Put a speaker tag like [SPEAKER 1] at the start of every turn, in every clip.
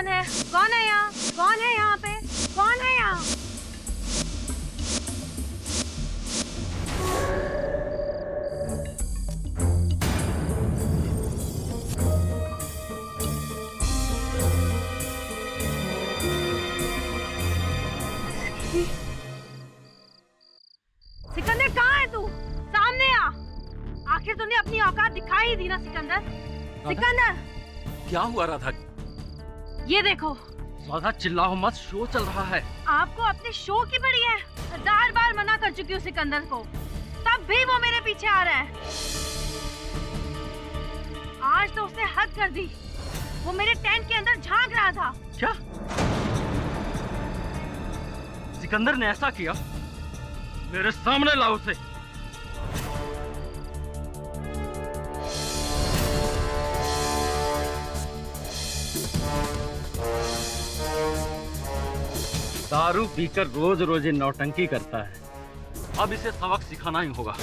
[SPEAKER 1] कौन है? कौन है यहाँ? कौन है यहाँ पे? कौन है यहाँ? सिकंदर कहाँ है तू? सामने आ। आखिर तूने अपनी औकात दिखाई ही दी ना सिकंदर। सिकंदर
[SPEAKER 2] क्या हुआ राधा?
[SPEAKER 1] ये देखो।
[SPEAKER 2] राधा चिल्लाओ मत, शो चल रहा है।
[SPEAKER 1] आपको अपने शो की पड़ी है। 1000 बार मना कर चुकी हूँ सिकंदर को, तब भी वो मेरे पीछे आ रहा है। आज तो उसने हद कर दी। वो मेरे टेंट के अंदर झांक रहा था।
[SPEAKER 2] क्या? सिकंदर ने ऐसा किया? मेरे सामने लाओ उसे। दारू पीकर रोज रोज ये नौटंकी करता है। अब इसे सबक सिखाना ही होगा।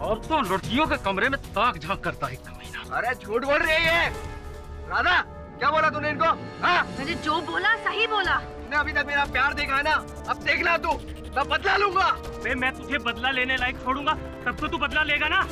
[SPEAKER 2] और तो लड़कियों के कमरे में ताक झांक करता है कमीना।
[SPEAKER 3] अरे झूठ बोल रही है राधा। क्या बोला तूने इनको? हाँ?
[SPEAKER 1] मैंने जो बोला सही बोला।
[SPEAKER 3] तूने अभी तक मेरा प्यार देखा है ना, अब देखना तू। मैं बदला लूंगा।
[SPEAKER 2] मैं तुझे बदला लेने लायक छोड़ूंगा, तब तो तू बदला लेगा ना।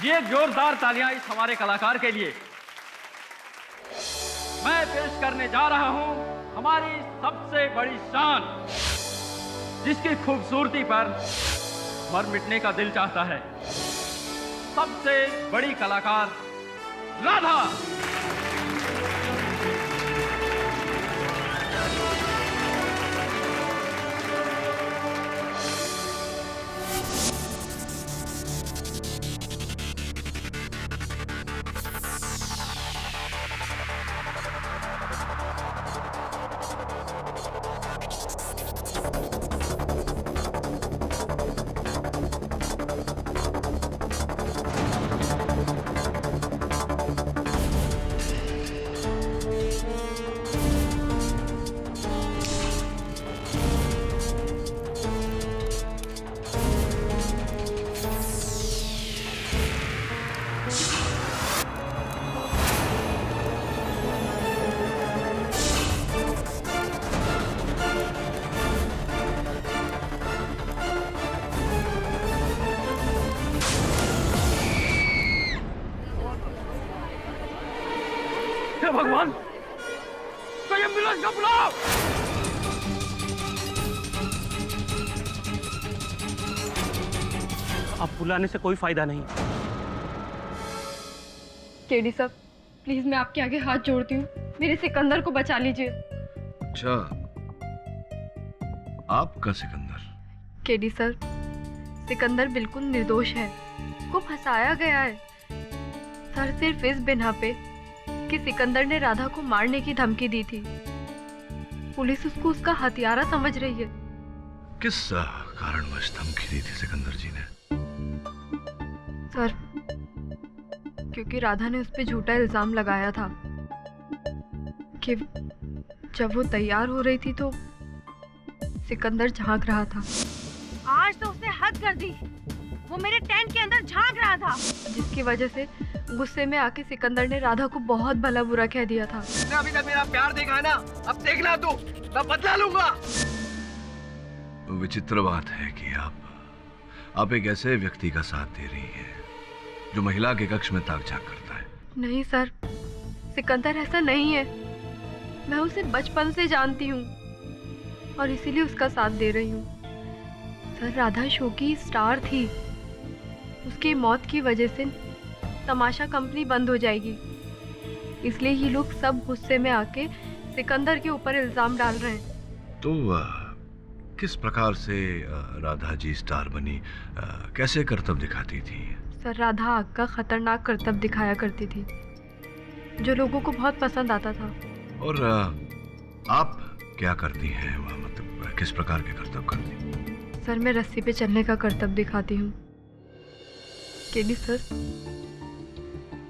[SPEAKER 2] ये जोरदार तालियां इस हमारे कलाकार के लिए। मैं पेश करने जा रहा हूं हमारी सबसे बड़ी शान, जिसकी खूबसूरती पर मर मिटने का दिल चाहता है। सबसे बड़ी कलाकार राधा। हे भगवान, कोई एम्बुलेंस का बुलाओ। अब बुलाने से कोई फायदा नहीं।
[SPEAKER 4] केडी साहब, प्लीज मैं आपके आगे हाथ जोड़ती हूँ, मेरे सिकंदर को बचा लीजिए।
[SPEAKER 5] अच्छा, आपका सिकंदर?
[SPEAKER 4] केडी सर, सिकंदर बिल्कुल निर्दोष है। को फंसाया गया है सर, सिर्फ इस बिना पे कि सिकंदर ने राधा को मारने की धमकी दी थी। पुलिस उसको उसका हथियारा समझ रही है।
[SPEAKER 5] किस कारणवश धमकी दी थी सिकंदर जी ने?
[SPEAKER 4] सर, क्योंकि राधा ने उस पर झूठा इल्जाम लगाया था कि जब वो तैयार हो रही थी तो सिकंदर झांक रहा था।
[SPEAKER 1] आज तो उसने हद कर दी। वो मेरे टेंट के अंदर झांक रहा था,
[SPEAKER 4] जिसकी वजह से गुस्से में आके सिकंदर ने राधा को बहुत भला बुरा कह दिया था।
[SPEAKER 3] तूने अभी तक मेरा प्यार देखा है ना, अब देखना तू। मैं बदला लूंगा।
[SPEAKER 5] विचित्र बात है कि आप एक ऐसे व्यक्ति का साथ दे रही हैं जो महिला के कक्ष में ताक झांक करता है।
[SPEAKER 4] नहीं सर, सिकंदर ऐसा नहीं है। मैं उसे बचपन से जानती हूँ और इसीलिए उसका साथ दे रही हूँ। सर, राधा शो की स्टार थी। उसकी मौत की वजह से तमाशा कंपनी बंद हो जाएगी, इसलिए ये लोग सब गुस्से में आके सिकंदर के ऊपर इल्जाम डाल रहे हैं।
[SPEAKER 5] तो किस प्रकार से राधा जी स्टार बनी, कैसे करतब दिखाती थी?
[SPEAKER 4] सर, राधा आग का खतरनाक करतब दिखाया करती थी जो लोगों को बहुत पसंद आता था।
[SPEAKER 5] और आप क्या करती हैं वह, मतलब किस प्रकार के करतब करती?
[SPEAKER 4] सर, मैं रस्सी पे चलने का करतब दिखाती हूँ। केडी सर,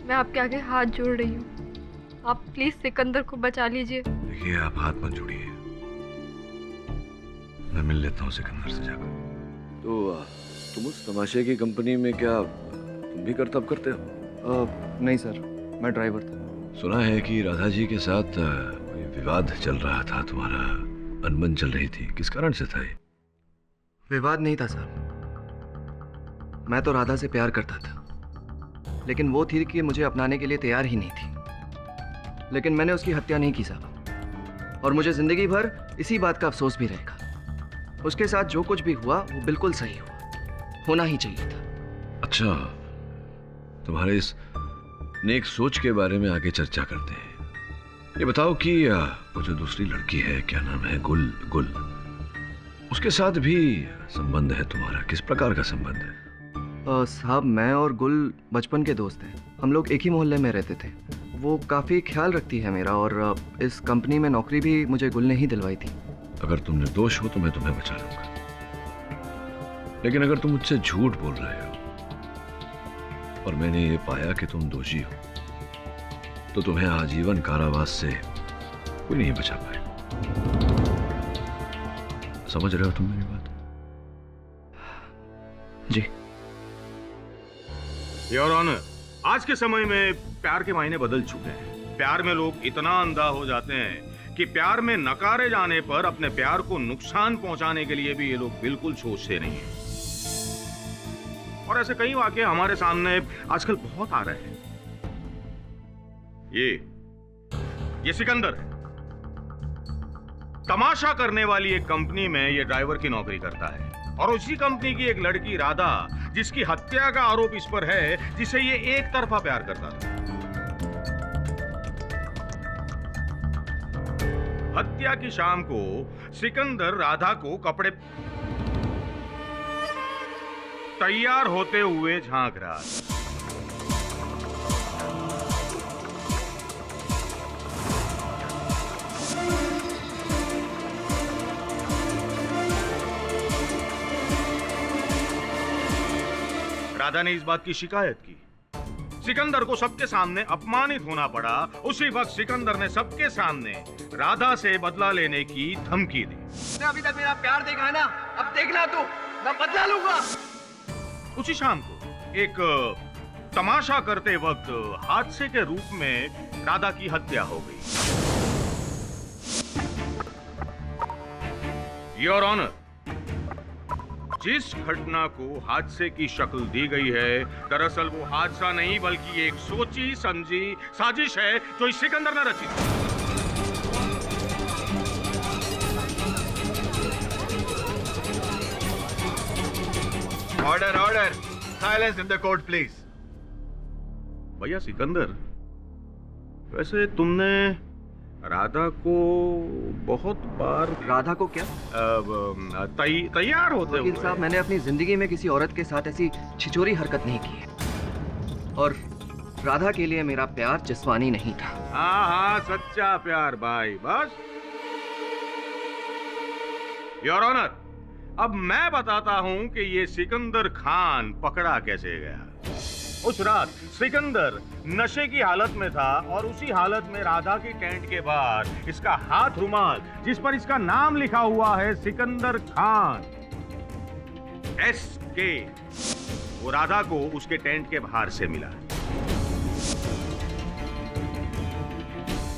[SPEAKER 4] मैं आपके आगे हाथ जोड़ रही हूँ, आप प्लीज सिकंदर को बचा लीजिए।
[SPEAKER 5] देखिए, आप हाथ मत जोड़िए, मैं मिल लेता हूँ सिकंदर से जाकर। तो तुम उस तमाशे की कंपनी में क्या तुम भी करतब करते हो?
[SPEAKER 3] नहीं सर, मैं ड्राइवर था।
[SPEAKER 5] सुना है कि राधा जी के साथ कोई विवाद चल रहा था, तुम्हारा अनबन चल रही थी, किस कारण से था ये?
[SPEAKER 3] विवाद नहीं था सर, मैं तो राधा से प्यार करता था, लेकिन वो थी कि मुझे अपनाने के लिए तैयार ही नहीं थी। लेकिन मैंने उसकी हत्या नहीं की साहब, और मुझे जिंदगी भर इसी बात का अफसोस भी रहेगा। उसके साथ जो कुछ भी हुआ वो बिल्कुल सही हुआ, होना ही चाहिए था।
[SPEAKER 5] अच्छा, तुम्हारे इस नेक सोच के बारे में आगे चर्चा करते हैं। ये बताओ कि वो जो दूसरी लड़की है, क्या नाम है, गुल, उसके साथ भी संबंध है तुम्हारा? किस प्रकार का संबंध है?
[SPEAKER 3] साहब, मैं और गुल बचपन के दोस्त हैं, हम लोग एक ही मोहल्ले में रहते थे। वो काफ़ी ख्याल रखती है मेरा, और इस कंपनी में नौकरी भी मुझे गुल ने ही दिलवाई थी।
[SPEAKER 5] अगर तुम निर्दोष हो तो मैं तुम्हें बचा लूंगा, लेकिन अगर तुम मुझसे झूठ बोल रहे हो और मैंने ये पाया कि तुम दोषी हो, तो तुम्हें आजीवन कारावास से कोई नहीं बचा पाएगा। समझ रहे हो तुम मेरी बात?
[SPEAKER 3] जी।
[SPEAKER 6] योर ऑनर, आज के समय में प्यार के मायने बदल चुके हैं। प्यार में लोग इतना अंधा हो जाते हैं कि प्यार में नकारे जाने पर अपने प्यार को नुकसान पहुंचाने के लिए भी ये लोग बिल्कुल सोचते नहीं हैं। और ऐसे कई वाकये हमारे सामने आजकल बहुत आ रहे हैं। ये सिकंदर है, तमाशा करने वाली एक कंपनी में ये ड्राइवर की नौकरी करता है, और उसी कंपनी की एक लड़की राधा, जिसकी हत्या का आरोप इस पर है, जिसे ये एक तरफा प्यार करता था। हत्या की शाम को सिकंदर राधा को कपड़े तैयार होते हुए झांक रहा था। राधा ने इस बात की शिकायत की। सिकंदर को सबके सामने अपमानित होना पड़ा। उसी वक्त सिकंदर ने सबके सामने राधा से बदला लेने की धमकी दी।
[SPEAKER 3] अभी तक मेरा प्यार देखा है ना, अब देखना तू, मैं बदला लूंगा।
[SPEAKER 6] उसी शाम को एक तमाशा करते वक्त हादसे के रूप में राधा की हत्या हो गई। योर ऑनर, जिस घटना को हादसे की शक्ल दी गई है, दरअसल वो हादसा नहीं बल्कि एक सोची समझी साजिश है जो इस सिकंदर ने रची थी।
[SPEAKER 5] Order, order, silence in the court please.
[SPEAKER 6] भैया सिकंदर, वैसे तुमने राधा को बहुत बार
[SPEAKER 3] राधा को क्या?
[SPEAKER 6] तैयार होते
[SPEAKER 3] वकील
[SPEAKER 6] हुए।
[SPEAKER 3] साहब, मैंने अपनी जिंदगी में किसी औरत के साथ ऐसी छिचोरी हरकत नहीं की है, और राधा के लिए मेरा प्यार जिस्मानी नहीं था।
[SPEAKER 6] हाँ हाँ, सच्चा प्यार भाई, बस। योर ऑनर, अब मैं बताता हूं कि ये सिकंदर खान पकड़ा कैसे गया। उस रात सिकंदर नशे की हालत में था, और उसी हालत में राधा की टेंट के बाहर इसका हाथ रुमाल, जिस पर इसका नाम लिखा हुआ है सिकंदर खान SK, वो राधा को उसके टेंट के बाहर से मिला।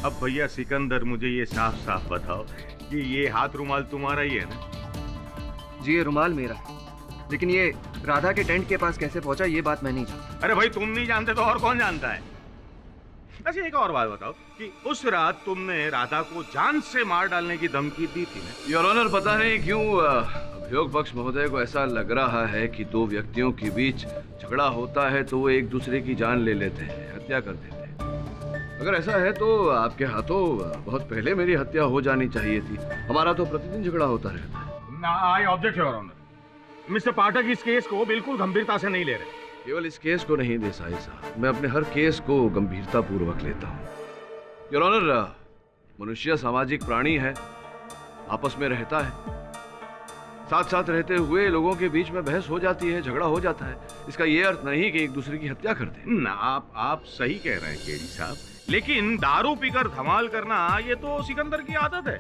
[SPEAKER 6] अब भैया सिकंदर, मुझे ये साफ साफ बताओ कि ये हाथ रुमाल तुम्हारा ही है ना?
[SPEAKER 3] जी, ये रुमाल मेरा है, लेकिन ये राधा के टेंट के पास कैसे पहुंचा ये बात मैं नहीं जानता।
[SPEAKER 6] अरे भाई, तुम नहीं जानते तो और कौन जानता है? अच्छा, एक और बात बताओ कि उस रात तुमने राधा को जान से मार डालने की धमकी दी थी ना?
[SPEAKER 5] योर ऑनर, पता नहीं क्यों अभियोग पक्ष महोदय को ऐसा लग रहा है कि दो व्यक्तियों के बीच झगड़ा होता है तो वो एक दूसरे की जान ले लेते हैं, हत्या कर देते हैं। अगर ऐसा है तो आपके हाथों बहुत पहले मेरी हत्या हो जानी चाहिए थी। हमारा तो प्रतिदिन झगड़ा होता रहता है।
[SPEAKER 6] I object your honour. Mister Pathak इस केस को बिल्कुल गंभीरता से नहीं ले रहे।
[SPEAKER 5] केवल इस केस को नहीं देसाई साहब, मैं अपने हर केस को गंभीरता पूर्वक लेता हूँ। योर ऑनर, मनुष्य सामाजिक प्राणी है, आपस में रहता है, साथ साथ रहते हुए लोगों के बीच में बहस हो जाती है, झगड़ा हो जाता है। इसका ये अर्थ नहीं कि एक दूसरे की हत्या कर दें।
[SPEAKER 6] ना, आप सही कह रहे हैं केडी साहब, लेकिन दारू पीकर धमाल करना ये तो सिकंदर की आदत है।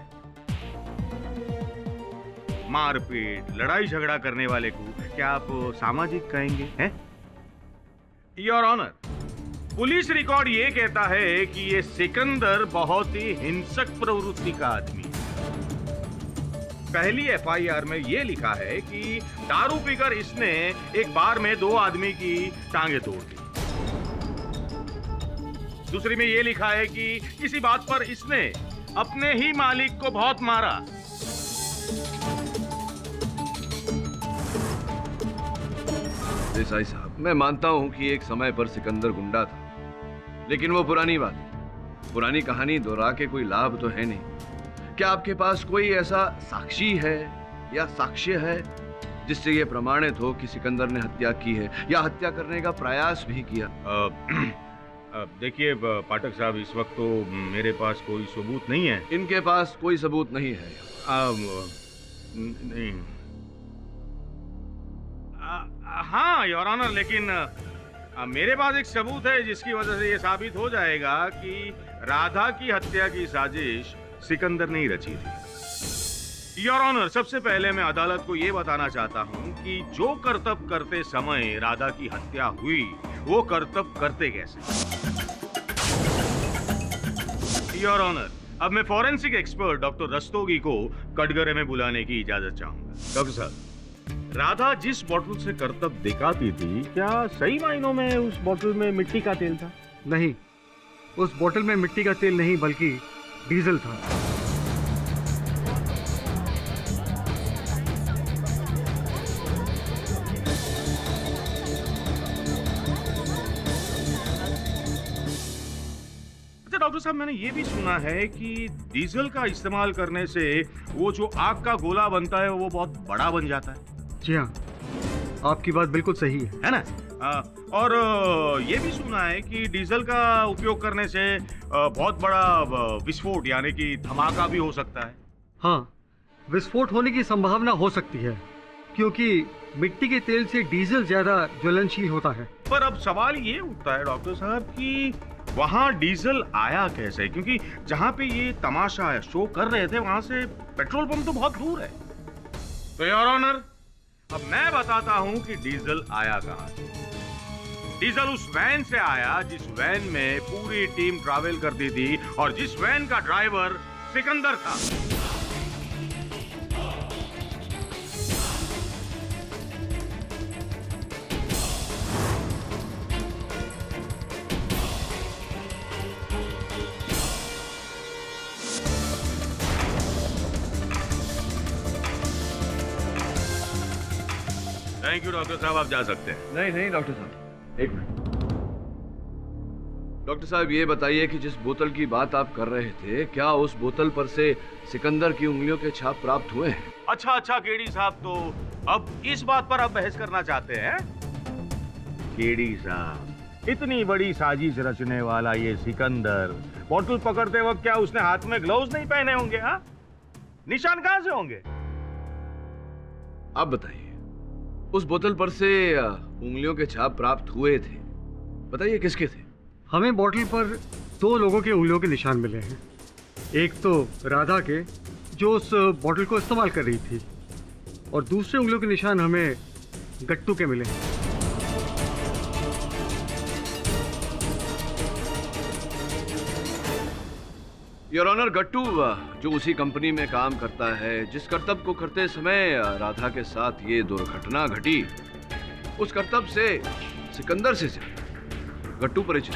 [SPEAKER 6] मारपीट, लड़ाई झगड़ा करने वाले को क्या आप सामाजिक कहेंगे? हैं? योर ऑनर, पुलिस रिकॉर्ड ये कहता है कि ये सिकंदर बहुत ही हिंसक प्रवृत्ति का आदमी है। पहली एफआईआर में ये लिखा है कि दारू पीकर इसने एक बार में 2 आदमी की टांगे तोड़ दी। दूसरी में ये लिखा है कि किसी बात पर इसने अपने ही मालिक को बहुत मारा।
[SPEAKER 5] देसाई साहब, मैं मानता हूं कि एक समय पर सिकंदर गुंडा था, लेकिन वो पुरानी बात है। पुरानी कहानी दोहरा के कोई लाभ तो है नहीं। क्या आपके पास कोई ऐसा साक्षी है या साक्ष्य है जिससे ये प्रमाणित हो कि सिकंदर ने हत्या की है या हत्या करने का प्रयास भी किया?
[SPEAKER 6] देखिए पाठक साहब, इस वक्त तो मेरे पास कोई सबूत नहीं है।
[SPEAKER 5] इनके पास कोई सबूत नहीं है?
[SPEAKER 6] नहीं। हाँ योर ऑनर, लेकिन मेरे पास एक सबूत है जिसकी वजह से ये साबित हो जाएगा कि राधा की हत्या की साजिश सिकंदर ने ही रची थी। योर ऑनर, सबसे पहले मैं अदालत को यह बताना चाहता हूं कि जो करतब करते समय राधा की हत्या हुई, वो करतब करते कैसे। योर ऑनर, अब मैं फॉरेंसिक एक्सपर्ट डॉक्टर रस्तोगी को कटघरे में बुलाने की इजाजत चाहूंगा। डॉक्टर साहब, राधा जिस बोतल से करतब दिखाती थी, क्या सही मायनों में उस बोतल में मिट्टी का तेल था?
[SPEAKER 7] नहीं, उस बोतल में मिट्टी का तेल नहीं बल्कि डीजल था।
[SPEAKER 6] अच्छा डॉक्टर साहब, मैंने ये भी सुना है कि डीजल का इस्तेमाल करने से वो जो आग का गोला बनता है वो बहुत बड़ा बन जाता है।
[SPEAKER 7] जी हाँ, आपकी बात बिल्कुल सही है
[SPEAKER 6] ना? और ये भी सुना है कि डीजल का उपयोग करने से बहुत बड़ा विस्फोट यानी कि धमाका भी हो सकता है।
[SPEAKER 7] हाँ, विस्फोट होने की संभावना हो सकती है क्योंकि मिट्टी के तेल से डीजल ज्यादा ज्वलनशील होता है।
[SPEAKER 6] पर अब सवाल ये उठता है डॉक्टर साहब कि वहाँ डीजल आया कैसे, क्योंकि जहाँ पे ये तमाशा शो कर रहे थे वहाँ से पेट्रोल पंप तो बहुत दूर है। तो योर ऑनर, अब मैं बताता हूँ कि डीजल आया कहाँ से। डीजल उस वैन से आया जिस वैन में पूरी टीम ट्रैवल करती थी और जिस वैन का ड्राइवर सिकंदर था। थैंक यू डॉक्टर साहब, आप जा सकते हैं।
[SPEAKER 5] नहीं नहीं डॉक्टर साहब, एक मिनट। डॉक्टर साहब, ये बताइए कि जिस बोतल की बात आप कर रहे थे, क्या उस बोतल पर से सिकंदर की उंगलियों के छाप प्राप्त हुए हैं?
[SPEAKER 6] अच्छा केडी साहब, तो अब इस बात पर आप बहस करना चाहते हैं? केडी साहब, इतनी बड़ी साजिश रचने वाला ये सिकंदर बोतल पकड़ते वक्त क्या उसने हाथ में ग्लव्स नहीं पहने होंगे? हाँ, निशान कहां से होंगे?
[SPEAKER 5] आप बताइए, उस बोतल पर से उंगलियों के छाप प्राप्त हुए थे, बताइए किसके थे?
[SPEAKER 7] हमें बोतल पर 2 लोगों के उंगलियों के निशान मिले हैं। एक तो राधा के, जो उस बोतल को इस्तेमाल कर रही थी, और दूसरे उंगलियों के निशान हमें गट्टू के मिले हैं।
[SPEAKER 5] योर ऑनर, गट्टू जो उसी कंपनी में काम करता है जिस करतब को करते समय राधा के साथ ये दुर्घटना घटी, उस करतब से सिकंदर से गट्टू परिचित,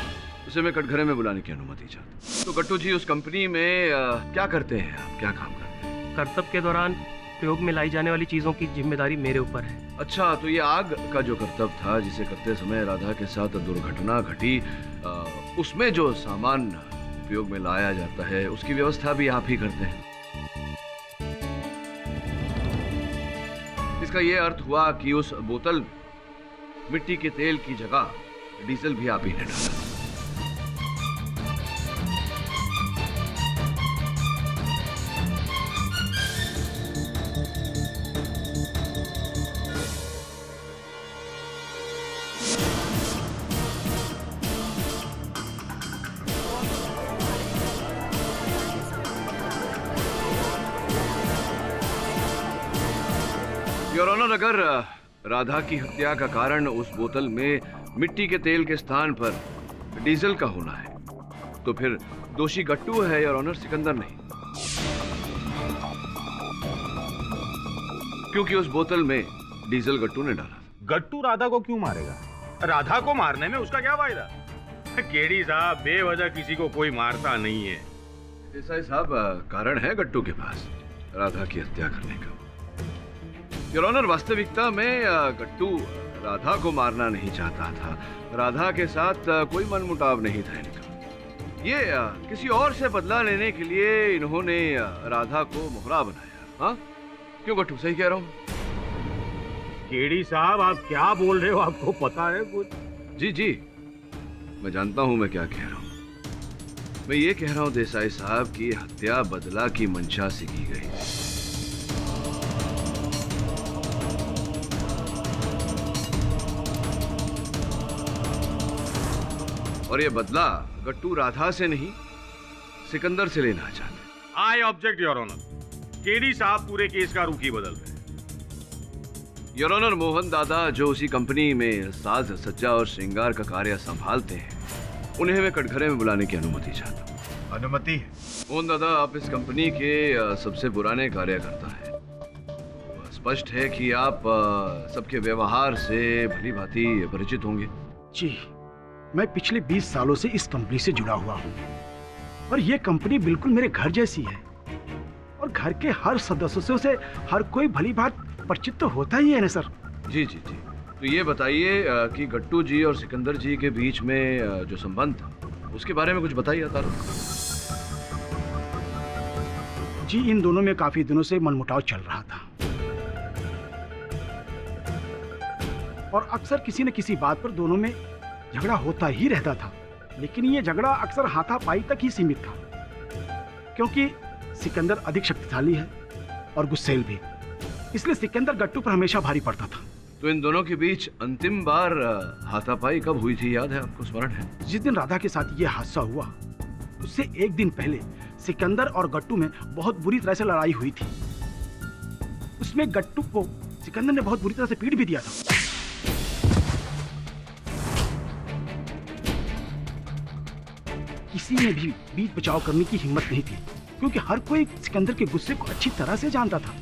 [SPEAKER 5] उसे मैं कटघरे में बुलाने की अनुमति चाहता। तो गट्टू जी, उस कंपनी में क्या करते हैं आप, क्या काम करते हैं?
[SPEAKER 8] करतब के दौरान प्रयोग में लाई जाने वाली चीजों की जिम्मेदारी मेरे ऊपर है।
[SPEAKER 5] अच्छा, तो ये आग का जो करतब था जिसे करते समय राधा के साथ दुर्घटना घटी, उसमें जो सामान उपयोग में लाया जाता है उसकी व्यवस्था भी आप ही करते हैं? इसका ये अर्थ हुआ कि उस बोतल में मिट्टी के तेल की जगह डीजल भी आप ही ने डाला। योर ऑनर, अगर राधा की हत्या का कारण उस बोतल में मिट्टी के तेल के स्थान पर डीजल का होना है तो फिर दोषी गट्टू है योर ऑनर, सिकंदर नहीं। क्योंकि उस बोतल में डीजल गट्टू ने डाला।
[SPEAKER 6] गट्टू राधा को क्यों मारेगा? राधा को मारने में उसका क्या फायदा? केडी साहब, बेवजह किसी को कोई मारता नहीं है।
[SPEAKER 5] देसाई साहब, कारण है गट्टू के पास राधा की हत्या करने का। योर ऑनर, वास्तविकता में गट्टू राधा को मारना नहीं चाहता था। राधा के साथ कोई मनमुटाव नहीं था इनका। ये किसी और से बदला लेने के लिए इन्होंने राधा को मोहरा बनाया। हाँ क्यों गट्टू, सही कह रहा हूँ?
[SPEAKER 6] केडी साहब, आप क्या बोल रहे हो? आपको पता है कुछ?
[SPEAKER 5] जी जी, मैं जानता हूँ मैं क्या कह रहा हूँ। मैं ये कह रहा हूँ देसाई साहब की हत्या बदला की मंशा से की गई। और ये बदला गट्टू राधा से नहीं सिकंदर से लेना चाहते।
[SPEAKER 6] I object your honour. KD साहब पूरे केस का रुख ही बदल रहे हैं।
[SPEAKER 5] योर ऑनर, मोहन दादा जो उसी कंपनी में साज सज्जा और श्रृंगार का कार्य संभालते हैं, उन्हें मैं कटघरे में बुलाने की अनुमति चाहता हूँ।
[SPEAKER 9] अनुमति?
[SPEAKER 5] मोहन दादा, आप इस कंपनी के सबसे पुराने कार्यकर्ता हैं। स्पष्ट है कि आप सबके व्यवहार से भली भांति परिचित होंगे।
[SPEAKER 9] जी, मैं पिछले 20 सालों से इस कंपनी से जुड़ा हुआ हूँ और ये कंपनी बिल्कुल मेरे घर जैसी है और घर के हर सदस्यों से हर कोई भली भांति परिचित तो होता ही है ना सर।
[SPEAKER 5] जी जी जी, तो ये बताइए कि गट्टू जी और सिकंदर जी के बीच में जो संबंध था उसके बारे में कुछ बताइए तारुक।
[SPEAKER 9] जी, इन दोनों में काफी दिनों से मनमुटाव चल रहा था और अक्सर किसी न किसी बात पर दोनों में झगड़ा होता ही रहता था। लेकिन ये झगड़ा अक्सर हाथापाई तक ही सीमित था क्योंकि सिकंदर अधिक शक्तिशाली है और गुस्सैल भी, इसलिए सिकंदर गट्टू पर हमेशा भारी पड़ता था।
[SPEAKER 5] तो इन दोनों के बीच अंतिम बार हाथापाई कब हुई थी, याद है आपको, स्मरण है?
[SPEAKER 9] जिस दिन राधा के साथ ये हादसा हुआ उससे एक दिन पहले सिकंदर और गट्टू में बहुत बुरी तरह से लड़ाई हुई थी। उसमें गट्टू को सिकंदर ने बहुत बुरी तरह से पीट भी दिया था। किसी ने भी बीच बचाव करने की हिम्मत नहीं थी क्योंकि हर कोई सिकंदर के गुस्से को अच्छी तरह से जानता था।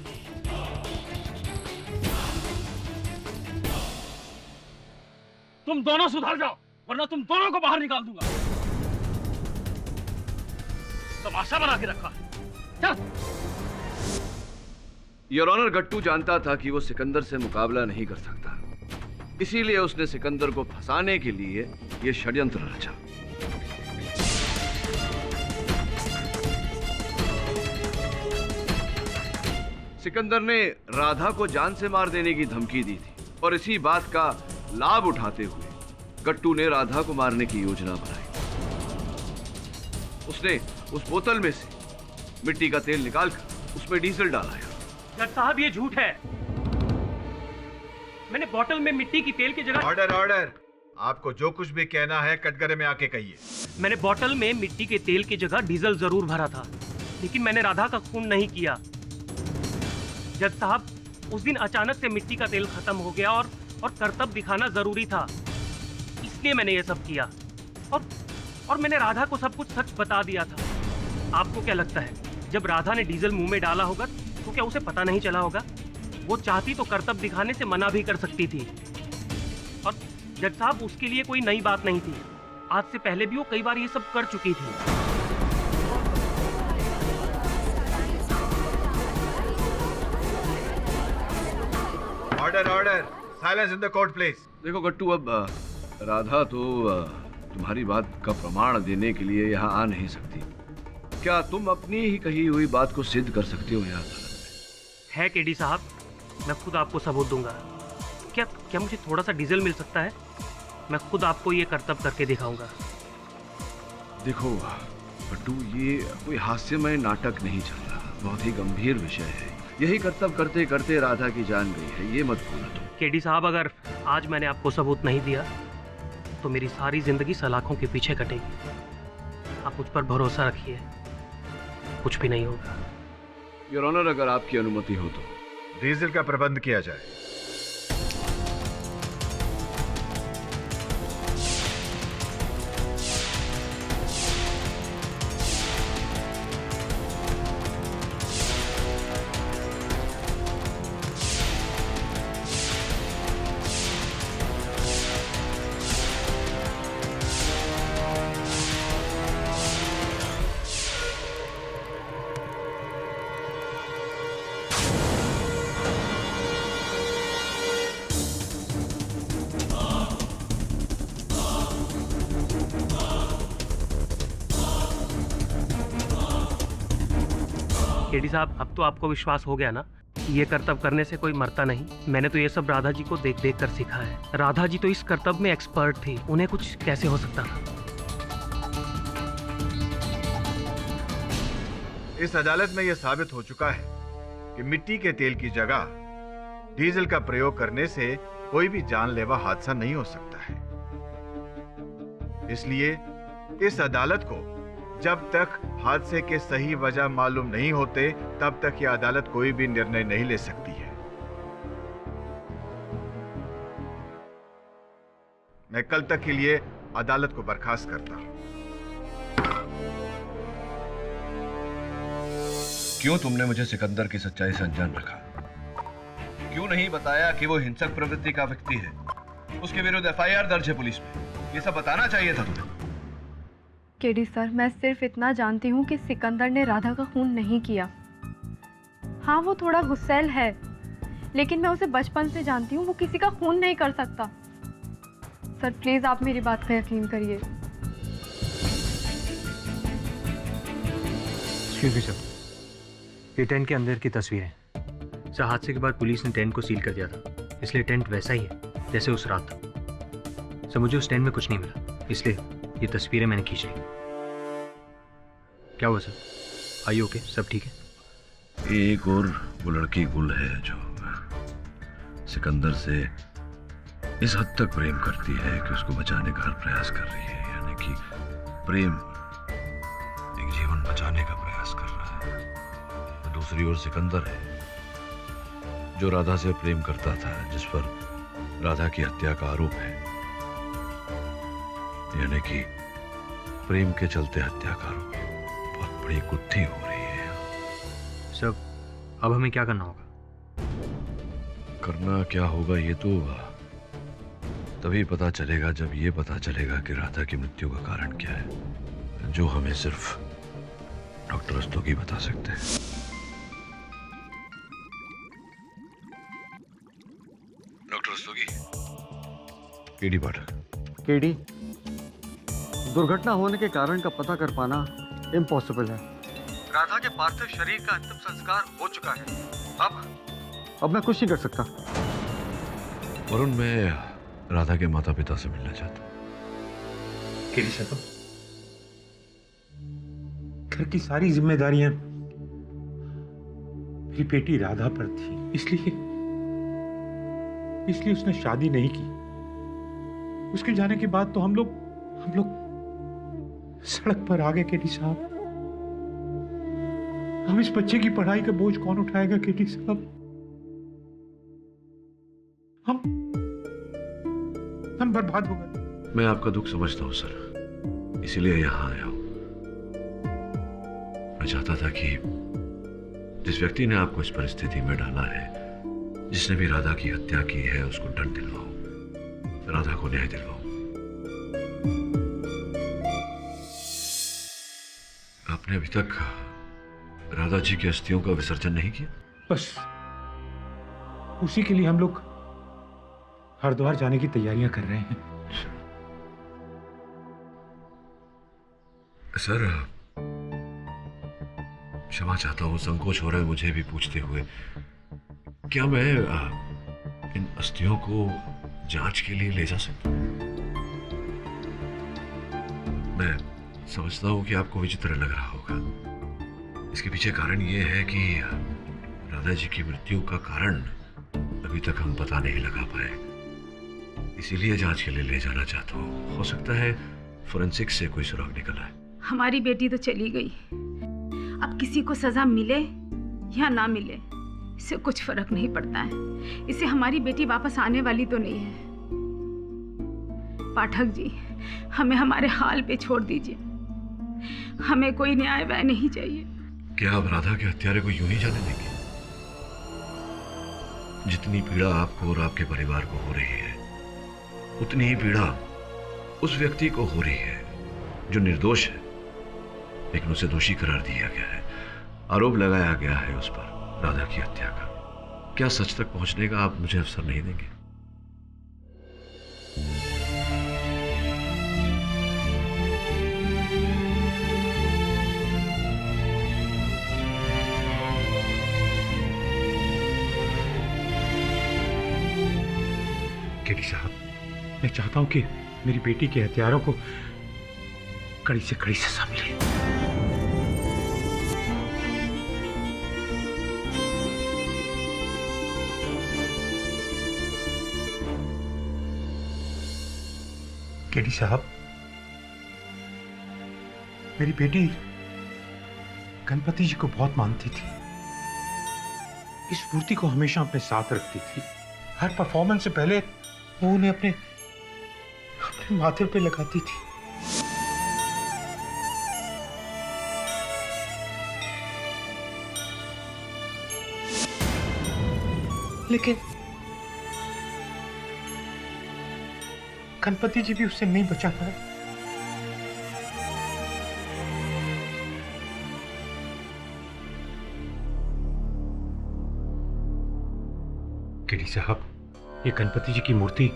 [SPEAKER 2] तुम दोनों सुधर जाओ वरना तुम दोनों को बाहर निकाल दूंगा। तमाशा बना के रखा है। चल।
[SPEAKER 5] योर ऑनर, गट्टू जानता था कि वो सिकंदर से मुकाबला नहीं कर सकता, इसीलिए उसने सिकंदर को फंसाने के लिए ये षड्यंत्र रचा। सिकंदर ने राधा को जान से मार देने की धमकी दी थी और इसी बात का लाभ उठाते हुए गट्टू ने राधा को मारने की योजना बनाई। उसने उस बोतल में से मिट्टी का तेल निकालकर उसमें डीजल डाला।
[SPEAKER 8] जज साहब, ये झूठ है। मैंने बोतल में मिट्टी की तेल की जगह
[SPEAKER 10] ऑर्डर ऑर्डर, आपको जो कुछ भी कहना है कटघरे में आके कहिए।
[SPEAKER 8] मैंने बोतल में मिट्टी के तेल की जगह डीजल जरूर भरा था, लेकिन मैंने राधा का खून नहीं किया। जज साहब, उस दिन अचानक से मिट्टी का तेल खत्म हो गया और कर्तव्य दिखाना जरूरी था, इसलिए मैंने ये सब किया और मैंने राधा को सब कुछ सच बता दिया था। आपको क्या लगता है, जब राधा ने डीजल मुंह में डाला होगा तो क्या उसे पता नहीं चला होगा? वो चाहती तो कर्तव्य दिखाने से मना भी कर सकती थी। और जज साहब, उसके लिए कोई नई बात नहीं थी। आज से पहले भी वो कई बार ये सब कर चुकी थी।
[SPEAKER 10] Order order, silence in the court please.
[SPEAKER 5] देखो गट्टू, अब राधा तो तुम्हारी बात का प्रमाण देने के लिए यहाँ आ नहीं सकती। क्या तुम अपनी ही कही हुई बात को सिद्ध कर सकते हो यहाँ अदालत में?
[SPEAKER 8] है केडी साहब, मैं खुद आपको सबूत दूंगा। क्या क्या मुझे थोड़ा सा डीजल मिल सकता है? मैं खुद आपको ये करतब करके दिखाऊंगा।
[SPEAKER 5] देखो बट्टू, ये कोई हास्यमय नाटक नहीं चल रहा, बहुत ही गंभीर विषय है। यही करतब करते करते राधा की जान गई है, ये मत भूलना तुम।
[SPEAKER 8] केडी साहब, अगर आज मैंने आपको सबूत नहीं दिया तो मेरी सारी जिंदगी सलाखों के पीछे कटेगी। आप मुझ पर भरोसा रखिए, कुछ भी नहीं होगा।
[SPEAKER 5] योर ऑनर, अगर आपकी अनुमति हो तो
[SPEAKER 10] डीजल का प्रबंध किया जाए।
[SPEAKER 8] केडी साहब, अब तो आपको विश्वास हो गया ना कि ये करतब करने से कोई मरता नहीं। मैंने तो ये सब राधा जी को देख देख कर सीखा है। राधा जी तो इस करतब में एक्सपर्ट थी, उन्हें कुछ कैसे हो सकता था?
[SPEAKER 10] इस अदालत में यह साबित हो चुका है कि मिट्टी के तेल की जगह डीजल का प्रयोग करने से कोई भी जानलेवा हादसा नहीं हो सकता है। इसलिए इस अदालत को जब तक हादसे के सही वजह मालूम नहीं होते, तब तक यह अदालत कोई भी निर्णय नहीं ले सकती है। मैं कल तक के लिए अदालत को बर्खास्त करता हूं।
[SPEAKER 5] क्यों तुमने मुझे सिकंदर की सच्चाई से अनजान रखा? क्यों नहीं बताया कि वो हिंसक प्रवृत्ति का व्यक्ति है? उसके विरुद्ध एफआईआर दर्ज है पुलिस में। ये सब बताना चाहिए था तुम्हें।
[SPEAKER 4] केडी सर, मैं सिर्फ इतना जानती हूँ कि सिकंदर ने राधा का खून नहीं किया। हाँ, वो थोड़ा गुस्सैल है, लेकिन मैं उसे बचपन से जानती हूँ, वो किसी का खून नहीं कर सकता। सर प्लीज आप मेरी बात का यकीन करिए।
[SPEAKER 11] एक्सक्यूज मी सर, ये टेंट के अंदर की तस्वीरें। सर, हादसे के बाद पुलिस ने टेंट को सील कर दिया था, इसलिए टेंट वैसा ही है जैसे उस रात था। सर, मुझे उस टेंट में कुछ नहीं मिला, इसलिए ये तस्वीरें मैंने खींच ली। क्या हुआ सर? आइए ओके, सब ठीक है?
[SPEAKER 5] एक और वो लड़की गुल है जो सिकंदर से इस हद तक प्रेम करती है कि उसको बचाने का हर प्रयास कर रही है। यानी कि प्रेम एक जीवन बचाने का प्रयास कर रहा है। दूसरी ओर सिकंदर है जो राधा से प्रेम करता था, जिस पर राधा की हत्या का आरोप है। यानी कि प्रेम के चलते हत्या का आरोप। बहुत बड़ी गुत्थी हो रही है।
[SPEAKER 11] सर, अब हमें क्या करना होगा?
[SPEAKER 5] करना क्या होगा ये तो तभी पता चलेगा जब ये पता चलेगा कि राधा की मृत्यु का कारण क्या है, जो हमें सिर्फ डॉक्टर रस्तोगी बता सकते हैं। डॉक्टर रस्तोगी, केडी पाठक।
[SPEAKER 7] केडी, दुर्घटना होने के कारण का पता कर पाना इम्पॉसिबल है। राधा के पार्थिव शरीर का अंतिम संस्कार हो चुका है। अब मैं कुछ नहीं कर सकता।
[SPEAKER 5] वरुण, मैं राधा के माता पिता से मिलना चाहता हूँ।
[SPEAKER 12] केडी साहब, घर की सारी जिम्मेदारियां मेरी बेटी राधा पर थी, इसलिए उसने शादी नहीं की। उसके जाने के बाद तो हम लोग सड़क पर आ गए। केडी साहब, हम इस बच्चे की पढ़ाई का बोझ कौन उठाएगा? केडी साहब, हम बर्बाद हो गए।
[SPEAKER 5] मैं आपका दुख समझता हूं सर, इसीलिए यहां आया हूं। मैं चाहता था कि जिस व्यक्ति ने आपको इस परिस्थिति में डाला है, जिसने भी राधा की हत्या की है, उसको दंड दिलवाऊं, राधा को न्याय दिलवाऊं। आपने अभी तक राधा जी की अस्थियों का विसर्जन नहीं किया?
[SPEAKER 12] बस उसी के लिए हम लोग हरिद्वार जाने की तैयारियां कर रहे हैं।
[SPEAKER 5] सर, क्षमा चाहता हूं, संकोच हो रहा है मुझे भी पूछते हुए। क्या मैं इन अस्थियों को जांच के लिए ले जा सकता हूँ? मैं समझता हूँ कि आपको विचित्र लग रहा होगा। इसके पीछे कारण यह है कि राधा जी की मृत्यु का कारण अभी तक हम पता नहीं लगा पाए, इसीलिए जांच के लिए ले जाना चाहता हूँ। हो सकता है फोरेंसिक्स से कोई सुराग निकल आए।
[SPEAKER 13] हमारी बेटी तो चली गई, अब किसी को सजा मिले या ना मिले इससे कुछ फर्क नहीं पड़ता है। इससे हमारी बेटी वापस आने वाली तो नहीं है। पाठक जी, हमें हमारे हाल पे छोड़ दीजिए, हमें कोई न्याय वह नहीं चाहिए।
[SPEAKER 5] क्या आप राधा के हत्यारे को यूं ही जाने देंगे? जितनी पीड़ा आपको और आपके परिवार को हो रही है, उतनी ही पीड़ा उस व्यक्ति को हो रही है जो निर्दोष है, लेकिन उसे दोषी करार दिया गया है। आरोप लगाया गया है उस पर राधा की हत्या का। क्या सच तक पहुंचने का आप मुझे अवसर नहीं देंगे?
[SPEAKER 12] केडी साहब, मैं चाहता हूं कि मेरी बेटी के हत्यारों को कड़ी से कड़ी सजा मिले। केडी साहब, मेरी बेटी गणपति जी को बहुत मानती थी। इस मूर्ति को हमेशा अपने साथ रखती थी। हर परफॉर्मेंस से पहले वो उन्हें अपने माथे पे लगाती थी। लेकिन गणपति जी भी उससे नहीं बचा पाए। केडी साहब, ये गणपति जी की मूर्ति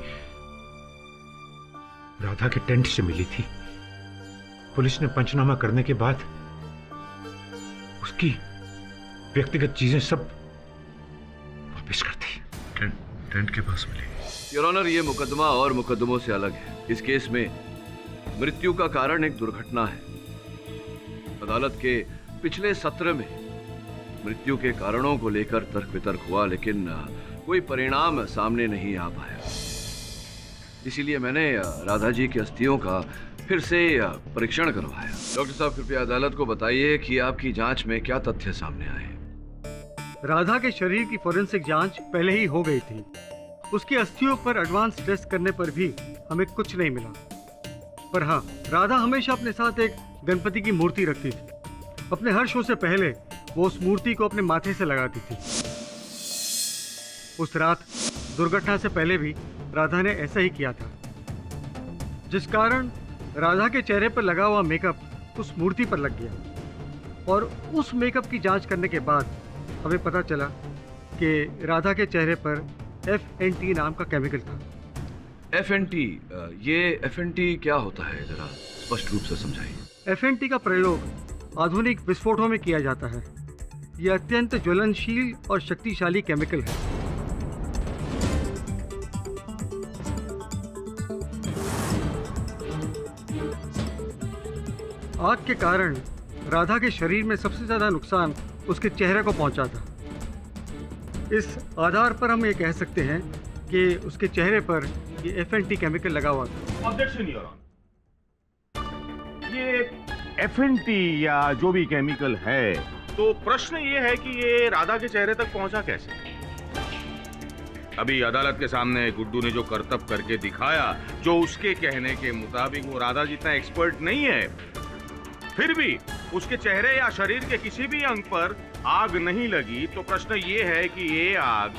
[SPEAKER 12] राधा के टेंट से मिली थी। पुलिस ने पंचनामा करने के बाद उसकी व्यक्तिगत चीजें सब वापस कर दी।
[SPEAKER 5] टेंट के पास मिली। योर ऑनर, ये मुकदमा और मुकदमों से अलग है। इस केस में मृत्यु का कारण एक दुर्घटना है। अदालत के पिछले सत्र में मृत्यु के कारणों को लेकर तर्क वितर्क हुआ, लेकिन कोई परिणाम सामने नहीं आ पाया। इसीलिए मैंने राधा जी की अस्थियों का फिर से परीक्षण करवाया। डॉक्टर साहब, कृपया अदालत को बताइए कि आपकी जांच में क्या तथ्य सामने आए।
[SPEAKER 7] राधा के शरीर की फोरेंसिक जांच पहले ही हो गई थी। उसकी अस्थियों पर एडवांस टेस्ट करने पर भी हमें कुछ नहीं मिला। पर हाँ, राधा हमेशा अपने साथ एक गणपति की मूर्ति रखती थी। अपने हर शो से पहले वो उस मूर्ति को अपने माथे से लगाती थी। उस रात दुर्घटना से पहले भी राधा ने ऐसा ही किया था, जिस कारण राधा के चेहरे पर लगा हुआ मेकअप उस मूर्ति पर लग गया। और उस मेकअप की जांच करने के बाद हमें पता चला कि राधा के चेहरे पर FNT नाम का केमिकल था।
[SPEAKER 5] FNT? ये FNT क्या होता है, जरा स्पष्ट रूप से समझाइए।
[SPEAKER 7] FNT का प्रयोग आधुनिक विस्फोटों में किया जाता है। यह अत्यंत ज्वलनशील और शक्तिशाली केमिकल है। आग के कारण राधा के शरीर में सबसे ज्यादा नुकसान उसके चेहरे को पहुंचा था। इस आधार पर हम ये कह सकते हैं कि उसके चेहरे पर ये FNT केमिकल लगा हुआ था।
[SPEAKER 6] ऑब्जेक्शन योर ऑनर, ये FNT या जो भी केमिकल है, तो प्रश्न ये है कि ये राधा के चेहरे तक पहुंचा कैसे? अभी अदालत के सामने गुड्डू ने जो करतब करके दिखाया, जो उसके कहने के मुताबिक वो राधा जितना एक्सपर्ट नहीं है, फिर भी उसके चेहरे या शरीर के किसी भी अंग पर आग नहीं लगी, तो प्रश्न ये है कि ये आग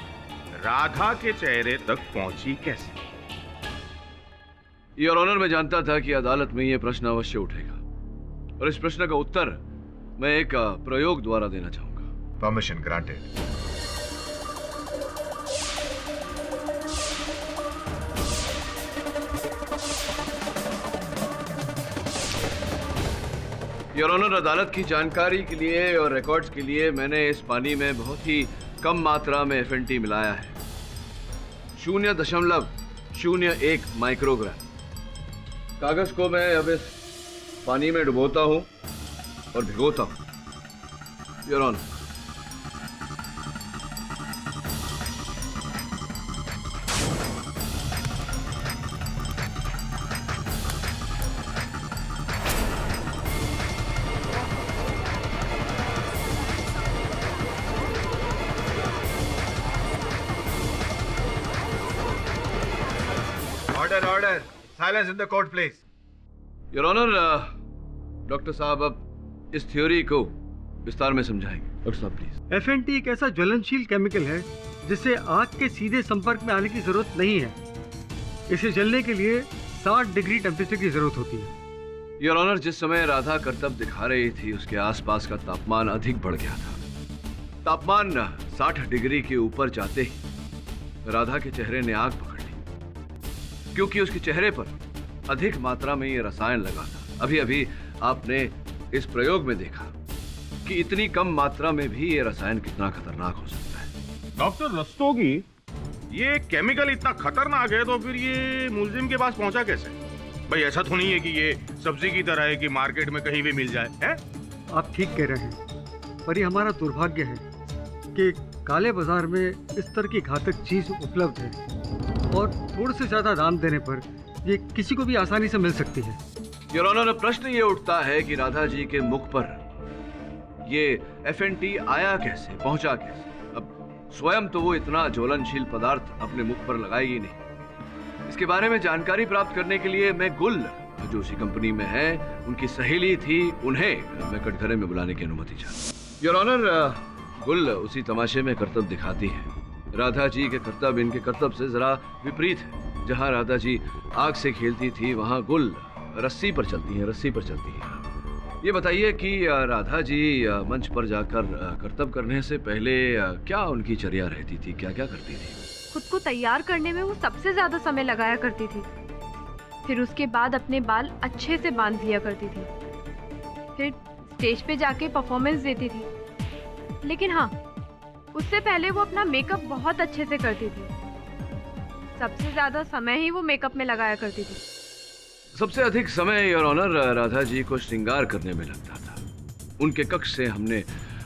[SPEAKER 6] राधा के चेहरे तक पहुंची कैसे?
[SPEAKER 5] योर ऑनर, मैं जानता था कि अदालत में यह प्रश्न अवश्य उठेगा, और इस प्रश्न का उत्तर मैं एक प्रयोग द्वारा देना चाहूंगा।
[SPEAKER 10] Permission granted.
[SPEAKER 5] योर ऑनर, अदालत की जानकारी के लिए और रिकॉर्ड्स के लिए मैंने इस पानी में बहुत ही कम मात्रा में FNT मिलाया है, 0.01 माइक्रोग्राम। कागज को मैं अब इस पानी में डुबोता हूं और भिगोता हूं। Your honour,
[SPEAKER 10] order, silence in the court please.
[SPEAKER 5] Your honour, doctor साहब अब इस थ्योरी को विस्तार में समझाएंगे। डॉक्टर साहब प्लीज।
[SPEAKER 7] FNT एक ऐसा ज्वलनशील केमिकल है जिससे आग के सीधे संपर्क में आने की जरूरत नहीं है। इसे जलने के लिए 60 डिग्री टेम्परेचर की जरूरत होती है।
[SPEAKER 5] योर ऑनर, जिस समय राधा करतब दिखा रही थी उसके आसपास का तापमान अधिक बढ़ गया था। तापमान 60 डिग्री के ऊपर जाते ही राधा के चेहरे ने आग पकड़ ली, क्योंकि उसके चेहरे पर अधिक मात्रा में ये रसायन लगा था। अभी अभी आपने इस प्रयोग में देखा कि इतनी कम मात्रा में भी ये रसायन कितना खतरनाक हो सकता है।
[SPEAKER 6] डॉक्टर रस्तोगी, ये केमिकल इतना खतरनाक है तो फिर ये मुलजिम के पास पहुंचा कैसे? भाई ऐसा तो नहीं है कि ये सब्जी की तरह है कि मार्केट में कहीं भी मिल जाए, है?
[SPEAKER 7] आप ठीक कह रहे हैं, पर ये हमारा दुर्भाग्य है कि काले बाजार में इस तरह की घातक चीज उपलब्ध है और थोड़े से ज्यादा दाम देने पर ये किसी को भी आसानी से मिल सकती है।
[SPEAKER 5] योर ऑनर, प्रश्न ये उठता है कि राधा जी के मुख पर ये FNT आया कैसे, पहुंचा कैसे? अब स्वयं तो वो इतना ज्वलनशील पदार्थ अपने मुख पर लगाएगी नहीं। इसके बारे में जानकारी प्राप्त करने के लिए मैं गुल, जो उसी कंपनी में है, उनकी सहेली थी, उन्हें मैं कटघरे में बुलाने की अनुमति चाहता। योर ऑनर, गुल उसी तमाशे में करतब दिखाती है। राधा जी के करतब इनके करतब से जरा विपरीत है। जहाँ राधा जी आग से खेलती थी, वहाँ गुल रस्सी पर चलती हैं, रस्सी पर चलती हैं। ये बताइए कि राधा जी मंच पर जाकर करतब करने से पहले क्या उनकी चर्या रहती थी, क्या क्या करती थी?
[SPEAKER 4] खुद को तैयार करने में वो सबसे ज्यादा समय लगाया करती थी। फिर उसके बाद अपने बाल अच्छे से बांध लिया करती थी। फिर स्टेज पे जाके परफॉर्मेंस देती थी। लेकिन हाँ, उससे पहले वो अपना मेकअप बहुत अच्छे से करती थी। सबसे ज्यादा समय ही वो मेकअप में लगाया करती थी।
[SPEAKER 5] सबसे अधिक समय योर ऑनर राधा जी को श्रृंगार करने में लगता था। उनके कक्ष से हमने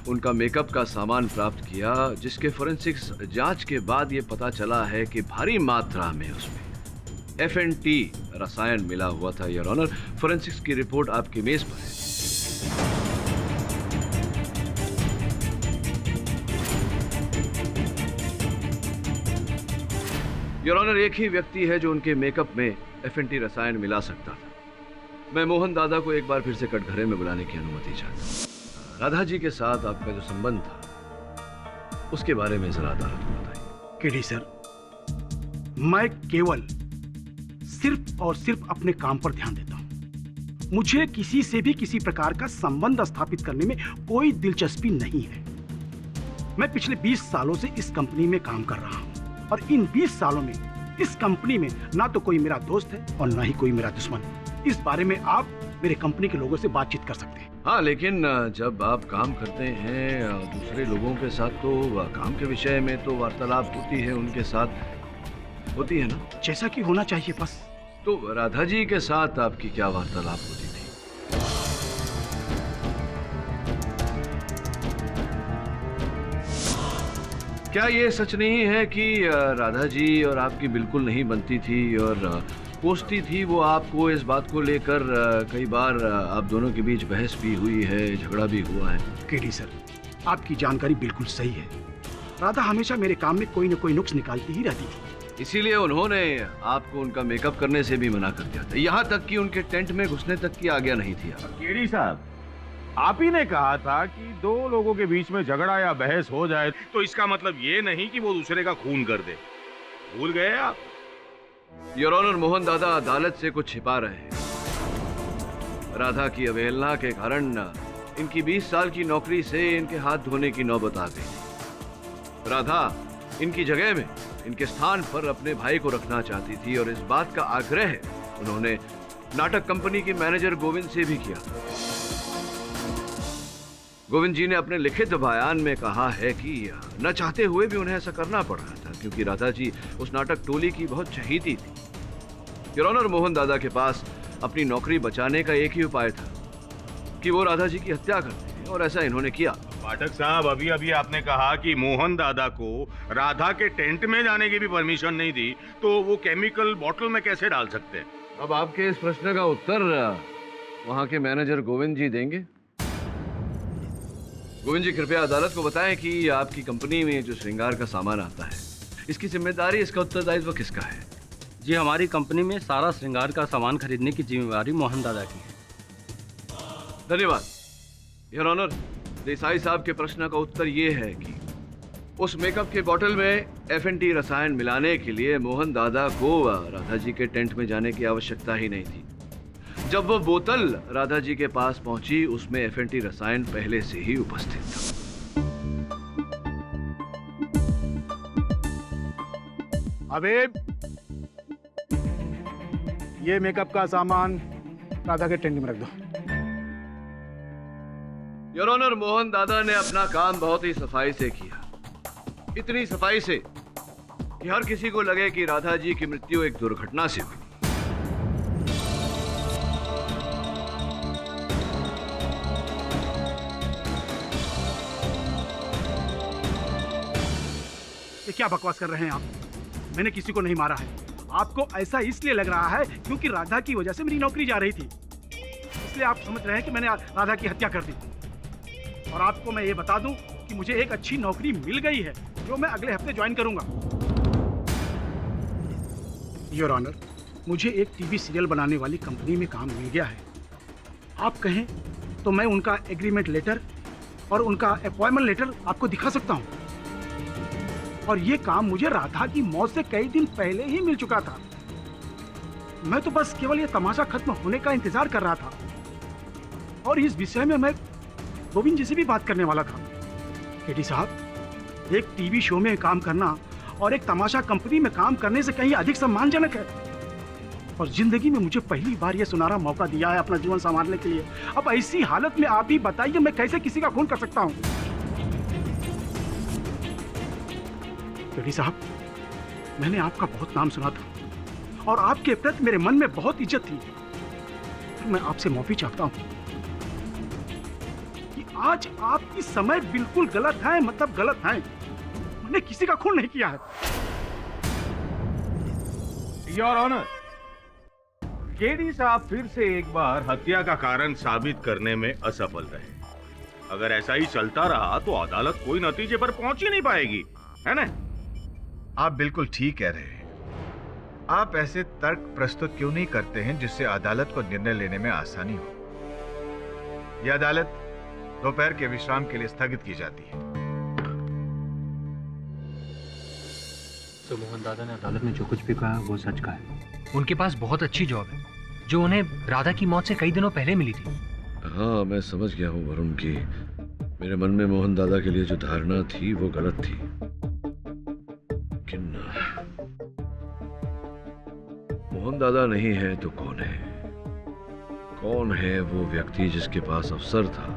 [SPEAKER 5] उनका मेकअप का सामान प्राप्त किया, जिसके फोरेंसिक्स जांच के बाद ये पता चला है कि भारी मात्रा में उसमें FNT रसायन मिला हुआ था। योर ऑनर, फोरेंसिक्स की रिपोर्ट आपकी मेज पर है। योर ऑनर, एक ही व्यक्ति है जो उनके मेकअप में FNT रसायन मिला सकता था। मैं मोहन दादा को एक बार फिर से कटघरे में बुलाने की अनुमति चाहता हूँ। राधा जी के साथ आपका जो संबंध था उसके बारे में जरा अदालत को बताइए।
[SPEAKER 9] केडी सर, मैं केवल सिर्फ और सिर्फ अपने काम पर ध्यान देता हूँ। मुझे किसी से भी किसी प्रकार का संबंध स्थापित करने में कोई दिलचस्पी नहीं है। मैं पिछले 20 सालों से इस कंपनी में काम कर रहा हूँ और इन 20 सालों में इस कंपनी में ना तो कोई मेरा दोस्त है और ना ही कोई मेरा दुश्मन। इस बारे में आप मेरे कंपनी के लोगों से बातचीत कर सकते हैं।
[SPEAKER 5] हाँ, लेकिन जब आप काम करते हैं दूसरे लोगों के साथ तो काम के विषय में तो वार्तालाप होती है, उनके साथ होती है ना,
[SPEAKER 9] जैसा कि होना चाहिए बस।
[SPEAKER 5] तो राधा जी के साथ आपकी क्या वार्तालाप होती थी? क्या ये सच नहीं है कि राधा जी और आपकी बिल्कुल नहीं बनती थी और कोसती थी वो आपको? इस बात को लेकर कई बार आप दोनों के बीच बहस भी हुई है, झगड़ा भी हुआ है।
[SPEAKER 9] केडी सर, आपकी जानकारी बिल्कुल सही है। राधा हमेशा मेरे काम में कोई न कोई नुक्स निकालती ही रहती थी।
[SPEAKER 5] इसीलिए उन्होंने आपको उनका मेकअप करने से भी मना कर दिया था, यहाँ तक कि उनके टेंट में घुसने तक की आज्ञा नहीं थी।
[SPEAKER 6] केडी साहब, आप ही ने कहा था कि दो लोगों के बीच में झगड़ा या बहस हो जाए तो इसका मतलब ये नहीं कि वो दूसरे का खून कर दे। भूल गए आप?
[SPEAKER 5] योर ऑनर, मोहन दादा अदालत से कुछ छिपा रहे हैं। राधा की अवहेलना के कारण इनकी 20 साल की नौकरी से इनके हाथ धोने की नौबत आ गई। राधा इनकी जगह में, इनके स्थान पर अपने भाई को रखना चाहती थी और इस बात का आग्रह उन्होंने नाटक कंपनी के मैनेजर गोविंद से भी किया। गोविंद जी ने अपने लिखित बयान में कहा है कि न चाहते हुए भी उन्हें ऐसा करना पड़ रहा था, क्योंकि राधा जी उस नाटक टोली की बहुत चहेती थी। योर ऑनर, मोहन दादा के पास अपनी नौकरी बचाने का एक ही उपाय था कि वो राधा जी की हत्या कर दें, और ऐसा इन्होंने किया।
[SPEAKER 6] पाठक साहब, अभी अभी आपने कहा कि मोहन दादा को राधा के टेंट में जाने की भी परमिशन नहीं दी, तो वो केमिकल बॉटल में कैसे डाल सकते हैं?
[SPEAKER 5] अब आपके इस प्रश्न का उत्तर वहां के मैनेजर गोविंद जी देंगे। गोविंद जी, कृपया अदालत को बताएं कि आपकी कंपनी में जो श्रृंगार का सामान आता है, इसकी जिम्मेदारी, इसका उत्तरदायित्व किसका है?
[SPEAKER 2] जी, हमारी कंपनी में सारा श्रृंगार का सामान खरीदने की जिम्मेवारी मोहन दादा की है।
[SPEAKER 5] धन्यवाद योर ऑनर। देसाई साहब के प्रश्न का उत्तर ये है कि उस मेकअप के बोतल में FNT रसायन मिलाने के लिए मोहन दादा को राधा जी के टेंट में जाने की आवश्यकता ही नहीं थी। जब वो बोतल राधा जी के पास पहुंची, उसमें FNT रसायन पहले से ही उपस्थित था।
[SPEAKER 9] हबीब, ये मेकअप का सामान राधा के टेंट में रख दो।
[SPEAKER 5] योर ऑनर, मोहन दादा ने अपना काम बहुत ही सफाई से किया, इतनी सफाई से कि हर किसी को लगे कि राधा जी की मृत्यु एक दुर्घटना से हुई।
[SPEAKER 9] ये क्या बकवास कर रहे हैं आप? मैंने किसी को नहीं मारा है। आपको ऐसा इसलिए लग रहा है क्योंकि राधा की वजह से मेरी नौकरी जा रही थी, इसलिए आप समझ रहे हैं कि मैंने राधा की हत्या कर दी। और आपको मैं ये बता दूं कि मुझे एक अच्छी नौकरी मिल गई है जो मैं अगले हफ्ते ज्वाइन करूंगा। योर ऑनर, मुझे एक टीवी सीरियल बनाने वाली कंपनी में काम मिल गया है। आप कहें तो मैं उनका एग्रीमेंट लेटर और उनका अपॉइंटमेंट लेटर आपको दिखा सकता हूं। और ये काम मुझे राधा की मौत से कई दिन पहले ही मिल चुका था। मैं तो बस केवल ये तमाशा खत्म होने का इंतजार कर रहा था, और इस विषय में मैं गोविंद जी से भी बात करने वाला था। केडी साहब, एक टीवी शो में काम करना और एक तमाशा कंपनी में काम करने से कहीं अधिक सम्मानजनक है। और जिंदगी में मुझे पहली बार यह सुनहरा मौका दिया है अपना जीवन संवारने के लिए। अब ऐसी हालत में आप ही बताइए, मैं कैसे किसी का खून कर सकता हूं? केडी साहब, मैंने आपका बहुत नाम सुना था और आपके प्रति मेरे मन में बहुत इज्जत थी। मैं आपसे माफी चाहता हूं कि आज आपकी समय बिल्कुल गलत है, मतलब गलत है। मैंने किसी का खून नहीं किया है।
[SPEAKER 6] योर ऑनर, केडी साहब फिर से एक बार हत्या का कारण साबित करने में असफल रहे। अगर ऐसा ही चलता रहा तो अदालत कोई नतीजे पर पहुंच ही नहीं पाएगी, है ना?
[SPEAKER 10] आप बिल्कुल ठीक कह रहे हैं। आप ऐसे तर्क प्रस्तुत क्यों नहीं करते हैं जिससे अदालत को निर्णय लेने में आसानी हो? यह अदालत दोपहर के विश्राम के लिए स्थगित की जाती है।
[SPEAKER 11] तो मोहन दादा ने अदालत में जो कुछ भी कहा वो सच का है। उनके पास बहुत अच्छी जॉब है जो उन्हें राधा की मौत से कई दिनों पहले मिली थी।
[SPEAKER 5] हाँ, मैं समझ गया हूँ वरुण की मेरे मन में मोहन दादा के लिए जो धारणा थी वो गलत थी। लेकिन मोहन दादा नहीं है तो कौन है? कौन है वो व्यक्ति जिसके पास अवसर था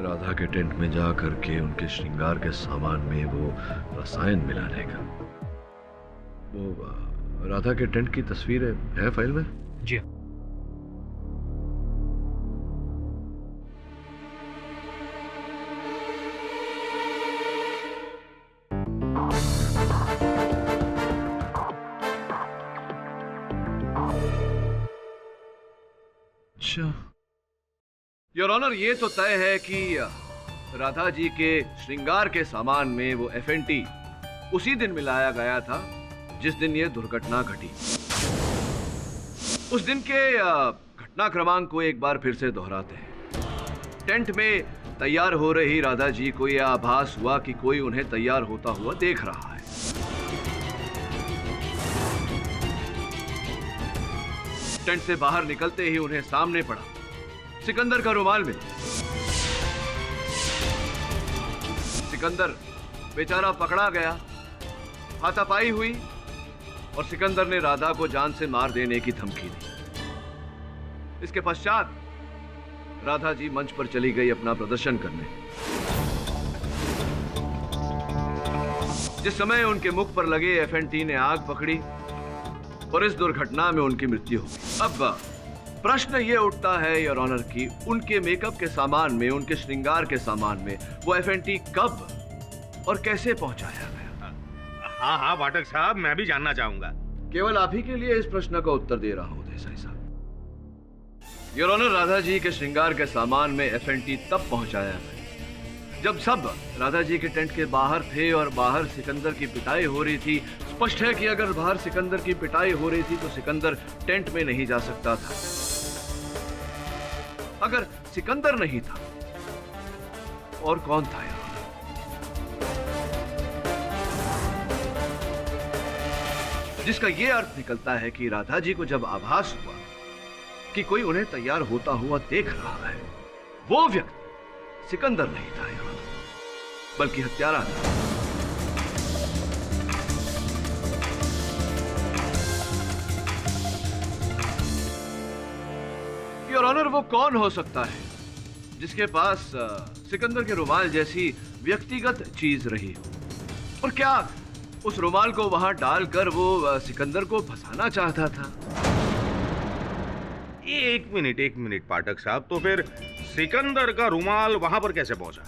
[SPEAKER 5] राधा के टेंट में जा करके उनके श्रृंगार के सामान में वो रसायन मिलाने का? वो राधा के टेंट की तस्वीर है फाइल में?
[SPEAKER 11] जी
[SPEAKER 5] अच्छा, योर ऑनर, ये तो तय है कि राधा जी के श्रृंगार के सामान में वो FNT उसी दिन मिलाया गया था जिस दिन ये दुर्घटना घटी। उस दिन के घटना क्रमांक को एक बार फिर से दोहराते हैं। टेंट में तैयार हो रही राधा जी को यह आभास हुआ कि कोई उन्हें तैयार होता हुआ देख रहा है। टेंट से बाहर निकलते ही उन्हें सामने पड़ा सिकंदर का रुमाल मिला। सिकंदर बेचारा पकड़ा गया, हाथापाई हुई और सिकंदर ने राधा को जान से मार देने की धमकी दी। इसके पश्चात राधा जी मंच पर चली गई अपना प्रदर्शन करने। जिस समय उनके मुख पर लगे FNT ने आग पकड़ी और इस दुर्घटना में उनकी मृत्यु हो गई। अब प्रश्न ये उठता है योर ऑनर कि उनके मेकअप के सामान में, उनके श्रृंगार के सामान में वो FNT कब और कैसे पहुंचाया गया?
[SPEAKER 6] हाँ हाँ पाठक साहब, मैं भी जानना चाहूंगा।
[SPEAKER 5] केवल आप ही के लिए इस प्रश्न का उत्तर दे रहा हूं देसाई साहब। योर ऑनर, राधा जी के श्रृंगार के सामान में FNT तब पहुंचाया गया जब सब राधा जी के टेंट के बाहर थे और बाहर सिकंदर की पिटाई हो रही थी। स्पष्ट है कि अगर बाहर सिकंदर की पिटाई हो रही थी तो सिकंदर टेंट में नहीं जा सकता था। अगर सिकंदर नहीं था और कौन था यार? जिसका यह अर्थ निकलता है कि राधा जी को जब आभास हुआ कि कोई उन्हें तैयार होता हुआ देख रहा है, वो व्यक्ति सिकंदर नहीं था यार, बल्कि हत्यारा था। योर ऑनर, वो कौन हो सकता है जिसके पास सिकंदर के रुमाल जैसी व्यक्तिगत चीज रही हो? और क्या उस रुमाल को वहां डालकर वो सिकंदर को फंसाना चाहता था?
[SPEAKER 6] एक मिनट पाठक साहब, तो फिर सिकंदर का रुमाल वहां पर कैसे पहुंचा?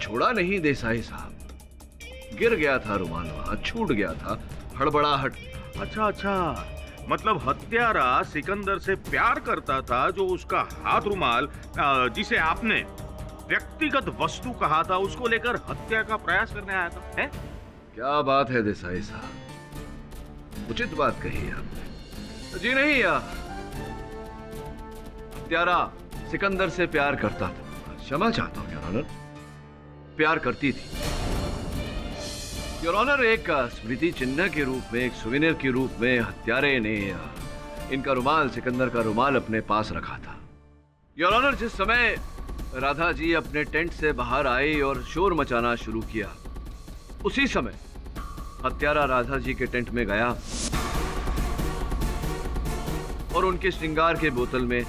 [SPEAKER 5] छोड़ा नहीं देसाई साहब, गिर गया था रुमाल, वहां छूट गया था, हड़बड़ाहट।
[SPEAKER 6] अच्छा, मतलब हत्यारा सिकंदर से प्यार करता था, जो उसका हाथ रुमाल जिसे आपने व्यक्तिगत वस्तु कहा था, उसको लेकर हत्या का प्रयास करने आया था, है?
[SPEAKER 5] क्या बात है देसाई साहब, उचित बात कही है आपने। जी नहीं, हत्यारा सिकंदर से प्यार करता था। क्षमा चाहता हूं योर ऑनर, प्यार करती थी। योर ऑनर, एक स्मृति चिन्ह के रूप में, एक सुवेनियर के रूप में हत्यारे ने इनका रुमाल, सिकंदर का रुमाल अपने पास रखा था। योर ऑनर, जिस समय राधा जी अपने टेंट से बाहर आई और शोर मचाना शुरू किया, उसी समय हत्यारा राधा जी के टेंट में गया और उनके श्रृंगार के बोतल में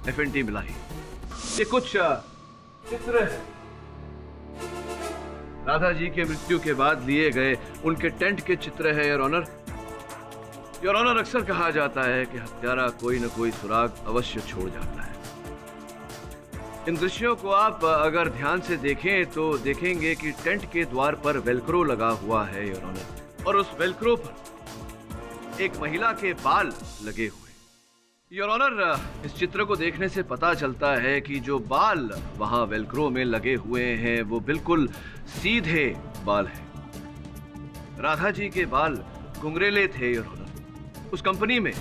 [SPEAKER 5] FNT मिलाई। ये कुछ चित्र है राधा जी के मृत्यु के बाद लिए गए उनके टेंट के चित्र है योर ऑनर। योर ऑनर, अक्सर कहा जाता है कि हत्यारा कोई न कोई सुराग अवश्य छोड़ जाता है। इन दृश्यों को आप अगर ध्यान से देखें तो देखेंगे कि टेंट के द्वार पर वेलक्रो लगा हुआ है योर ऑनर, और उस वेलक्रो पर एक महिला के बाल लगे हुए। योर ऑनर, इस चित्र को देखने से पता चलता है कि जो बाल वहां वेलक्रो में लगे हुए हैं वो बिल्कुल सीधे बाल हैं। राधा जी के बाल घुंघरेले थे योर ऑनर। उस कंपनी में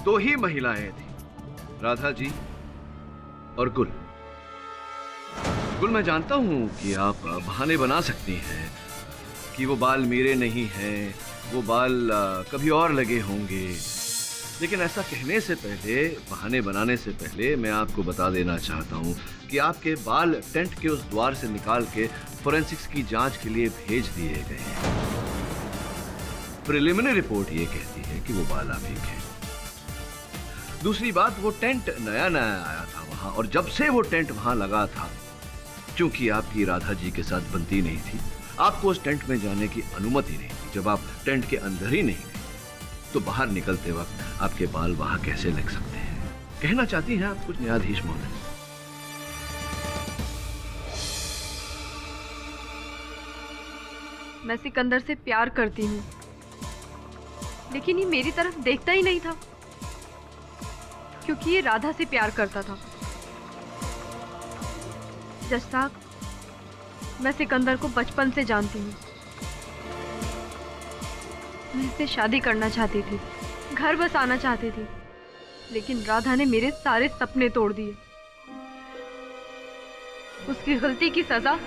[SPEAKER 5] 2 ही महिलाएं थी, राधा जी और गुल। गुल, मैं जानता हूं कि आप बहाने बना सकती हैं कि वो बाल मेरे नहीं हैं, वो बाल कभी और लगे होंगे, लेकिन ऐसा कहने से पहले, बहाने बनाने से पहले मैं आपको बता देना चाहता हूं कि आपके बाल टेंट के उस द्वार से निकाल के फोरेंसिक्स की जांच के लिए भेज दिए गए हैं। प्रिलिमिनरी रिपोर्ट ये कहती है कि वो बाल आप ही के। दूसरी बात, वो टेंट नया नया आया था वहां, और जब से वो टेंट वहां लगा था, क्योंकि आपकी राधा जी के साथ बनती नहीं थी, आपको उस टेंट में जाने की अनुमति नहीं थी। जब आप टेंट के अंदर ही नहीं थे तो बाहर निकलते वक्त आपके बाल वहां कैसे लग सकते हैं? कहना चाहती हैं आप कुछ, न्यायाधीश महोदय?
[SPEAKER 4] मैं सिकंदर से प्यार करती हूँ, लेकिन ये मेरी तरफ देखता ही नहीं था, क्योंकि ये राधा से प्यार करता था। जज साहब, मैं सिकंदर को बचपन से जानती हूँ। मैं इससे शादी करना चाहती थी, घर बसाना चाहती थी, लेकिन राधा ने मेरे सारे सपने तोड़ दिए। उसकी गलती की सजा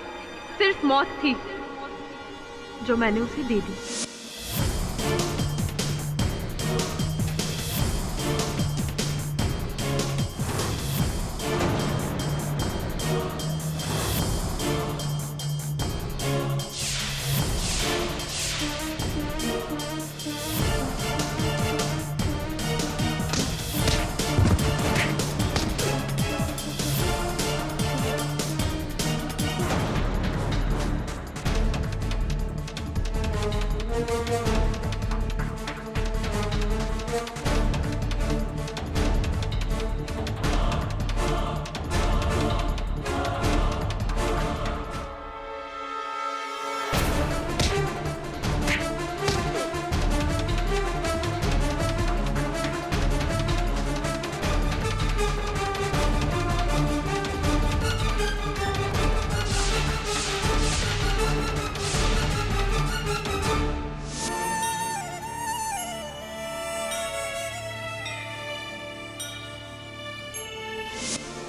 [SPEAKER 4] सिर्फ मौत थी, जो मैंने उसे दे दी।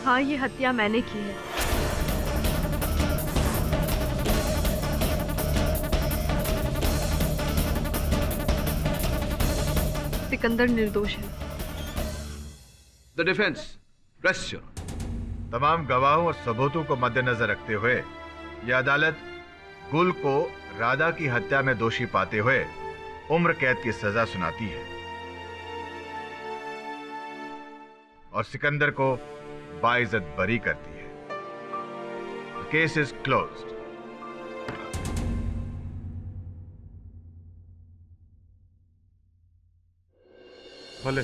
[SPEAKER 4] हाँ, ये हत्या मैंने की है। सिकंदर निर्दोष है।
[SPEAKER 5] The defence, rest your.
[SPEAKER 10] तमाम गवाहों और सबूतों को मद्देनजर रखते हुए यह अदालत गुल को राधा की हत्या में दोषी पाते हुए उम्र कैद की सजा सुनाती है और सिकंदर को बाइज्जत बरी करती है। Case is closed.
[SPEAKER 5] भले।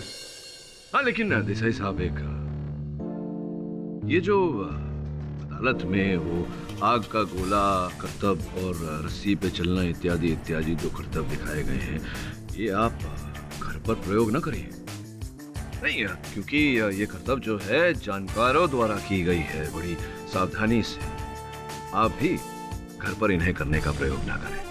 [SPEAKER 5] हाँ, लेकिन देसाई साहब, ये जो अदालत में वो आग का गोला, करतब और रस्सी पे चलना इत्यादि इत्यादि जो करतब दिखाए गए हैं, ये आप घर पर प्रयोग न करिए। नहीं, क्योंकि ये करतब जो है जानकारों द्वारा की गई है, बड़ी सावधानी से। आप भी घर पर इन्हें करने का प्रयोग ना करें।